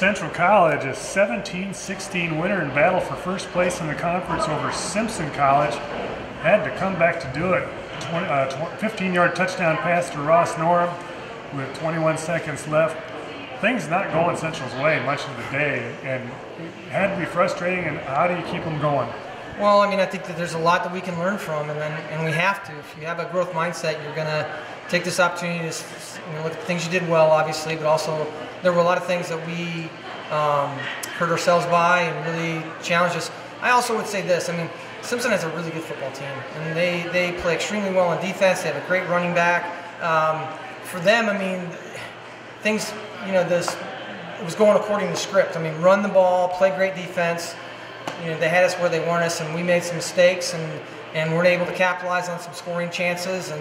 Central College, a 17-16 winner in battle for first place in the conference over Simpson College, had to come back to do it. 15-yard touchdown pass to Ross Norham with 21 seconds left. Things not going Central's way much of the day, and it had to be frustrating. And how do you keep them going? Well, I mean, I think that there's a lot that we can learn from, and we have to. If you have a growth mindset, you're going to take this opportunity to look at the things you did well, obviously, but also there were a lot of things that we hurt ourselves by and really challenged us. I also would say this, I mean, Simpson has a really good football team, and they play extremely well on defense. They have a great running back. For them, I mean, things, it was going according to script. I mean, run the ball, play great defense. They had us where they want us, and we made some mistakes and weren't able to capitalize on some scoring chances,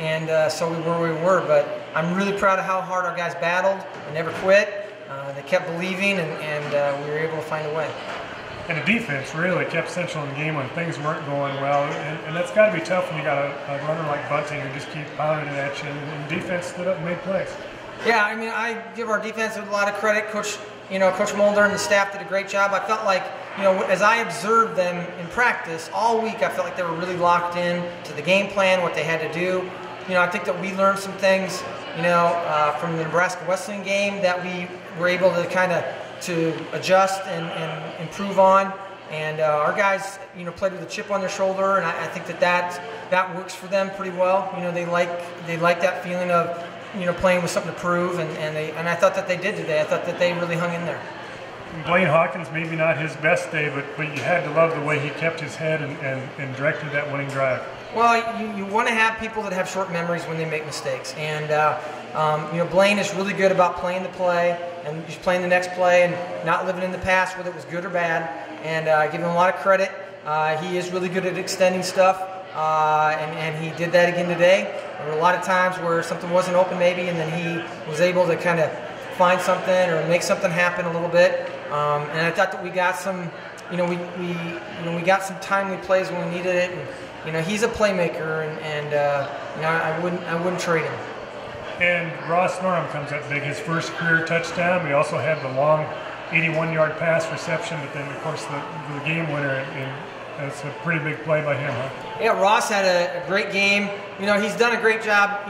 and so we were where we were. But I'm really proud of how hard our guys battled and never quit. They kept believing, and we were able to find a way. And the defense really kept Central in the game when things weren't going well, and that's got to be tough when you got a runner like Bunting who just keep pounding it at you, and defense stood up and made plays. Yeah, I mean, I give our defense a lot of credit. Coach Mulder and the staff did a great job. I felt like, as I observed them in practice all week, I felt like they were really locked in to the game plan, what they had to do. I think that we learned some things, from the Nebraska Wesleyan game that we were able to kind of adjust and improve on. And our guys, played with a chip on their shoulder, and I think that works for them pretty well. They like that feeling of playing with something to prove, and I thought that they did today. I thought that they really hung in there. Blaine Hawkins, maybe not his best day, but you had to love the way he kept his head and directed that winning drive. Well, you want to have people that have short memories when they make mistakes, and Blaine is really good about playing the play and just playing the next play and not living in the past, whether it was good or bad. And I give him a lot of credit. He is really good at extending stuff, and he did that again today. There were a lot of times where something wasn't open maybe, and then he was able to kind of find something or make something happen a little bit. And I thought that we got some, we got some timely plays when we needed it. And, he's a playmaker, and I wouldn't trade him. And Ross Norham comes up big, his first career touchdown. We also had the long 81-yard pass reception, but then, of course, the game winner, and that's a pretty big play by him, huh? Yeah, Ross had a great game. He's done a great job.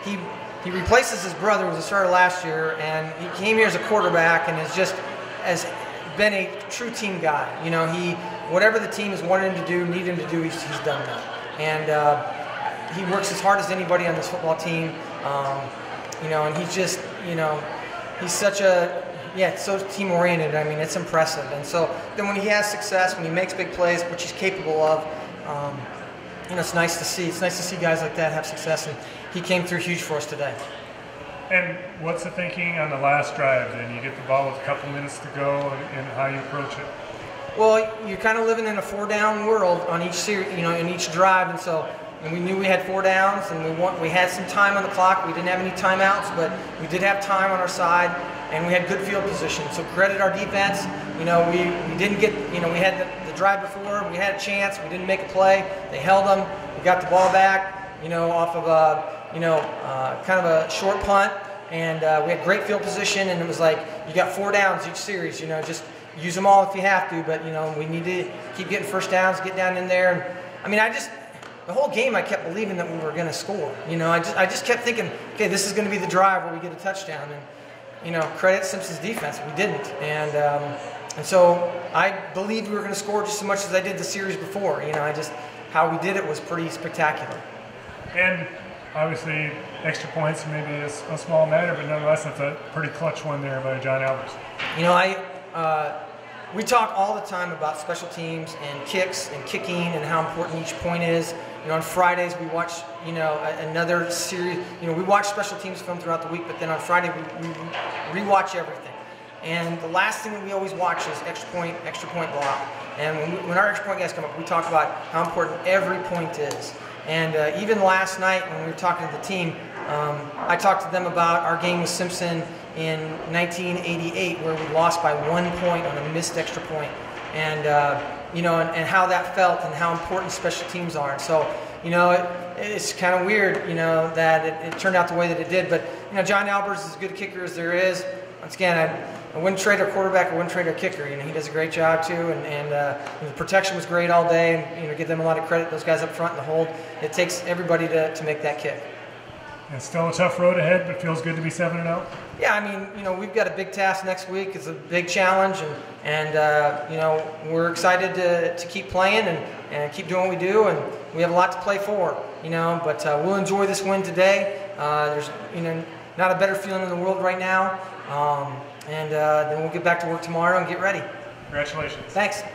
He replaces his brother, who was a starter last year, and he came here as a quarterback and has been a true team guy. Whatever the team has wanted him to do, need him to do, he's done that. And he works as hard as anybody on this football team. And he's just, he's such so team-oriented. I mean, it's impressive. And so then when he has success, when he makes big plays, which he's capable of, it's nice to see. It's nice to see guys like that have success, and he came through huge for us today. And what's the thinking on the last drive then? You get the ball with a couple minutes to go, and how you approach it? Well, you're kind of living in a four-down world on each series, in each drive, and we knew we had 4 downs, and we had some time on the clock. We didn't have any timeouts, but we did have time on our side, and we had good field position. So credit our defense. We didn't get, we had the drive before, we had a chance, we didn't make a play. They held them. We got the ball back, off of kind of a short punt, and we had great field position, and it was like, you got 4 downs each series, just use them all if you have to, but we need to keep getting first downs, get down in there. And I mean, the whole game I kept believing that we were going to score. I just kept thinking, okay, this is going to be the drive where we get a touchdown, and credit Simpson's defense, we didn't, and so I believed we were going to score just as much as I did the series before. How we did it was pretty spectacular. And obviously, extra points may be a small matter, but nonetheless, that's a pretty clutch one there by John Albers. We talk all the time about special teams and kicks and kicking and how important each point is. On Fridays we watch, another series. We watch special teams film throughout the week, but then on Friday we rewatch everything. And the last thing that we always watch is extra point block. And when our extra point guys come up, we talk about how important every point is. And even last night when we were talking to the team, I talked to them about our game with Simpson in 1988, where we lost by 1 point on a missed extra point, and and how that felt and how important special teams are. And so, it's kind of weird, that it turned out the way that it did. But John Albers is as good a kicker as there is. Once again, I wouldn't trade our quarterback, I wouldn't trade our kicker. You know, he does a great job too, and the protection was great all day, and you know, give them a lot of credit. Those guys up front in the hold. It takes everybody to make that kick. It's still a tough road ahead, but feels good to be 7-0. Yeah, I mean, you know, we've got a big task next week. It's a big challenge, and you know, we're excited to keep playing and keep doing what we do, and we have a lot to play for, you know, but we'll enjoy this win today. There's, you know, not a better feeling in the world right now, and then we'll get back to work tomorrow and get ready. Congratulations. Thanks.